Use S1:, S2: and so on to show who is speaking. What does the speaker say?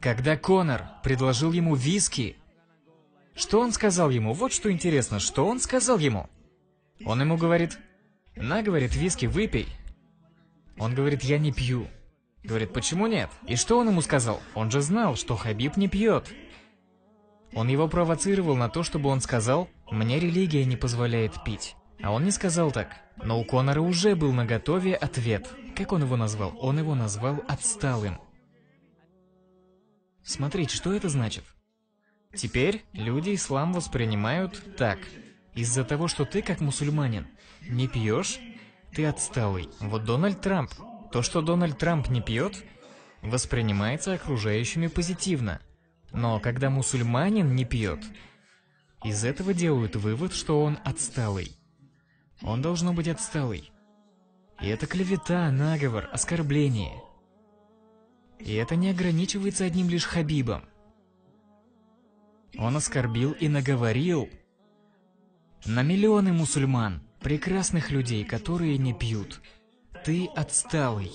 S1: Когда Конор предложил ему виски, что он сказал ему? Вот что интересно, что он сказал ему? Он ему говорит: «На, — говорит, — виски выпей». Он говорит: «Я не пью». Говорит: «Почему нет?» И что он ему сказал? Он же знал, что Хабиб не пьет. Он его провоцировал на то, чтобы он сказал: «Мне религия не позволяет пить». А он не сказал так. Но у Конора уже был наготове ответ. Как он его назвал? Он его назвал отсталым. Смотрите, что это значит? Теперь люди ислам воспринимают так. Из-за того, что ты, как мусульманин, не пьешь, ты отсталый. Вот Дональд Трамп. То, что Дональд Трамп не пьет, воспринимается окружающими позитивно. Но когда мусульманин не пьет, из этого делают вывод, что он отсталый. Он должно быть отсталый. И это клевета, наговор, оскорбление. И это не ограничивается одним лишь Хабибом. Он оскорбил и наговорил на миллионы мусульман, прекрасных людей, которые не пьют. Ты отсталый.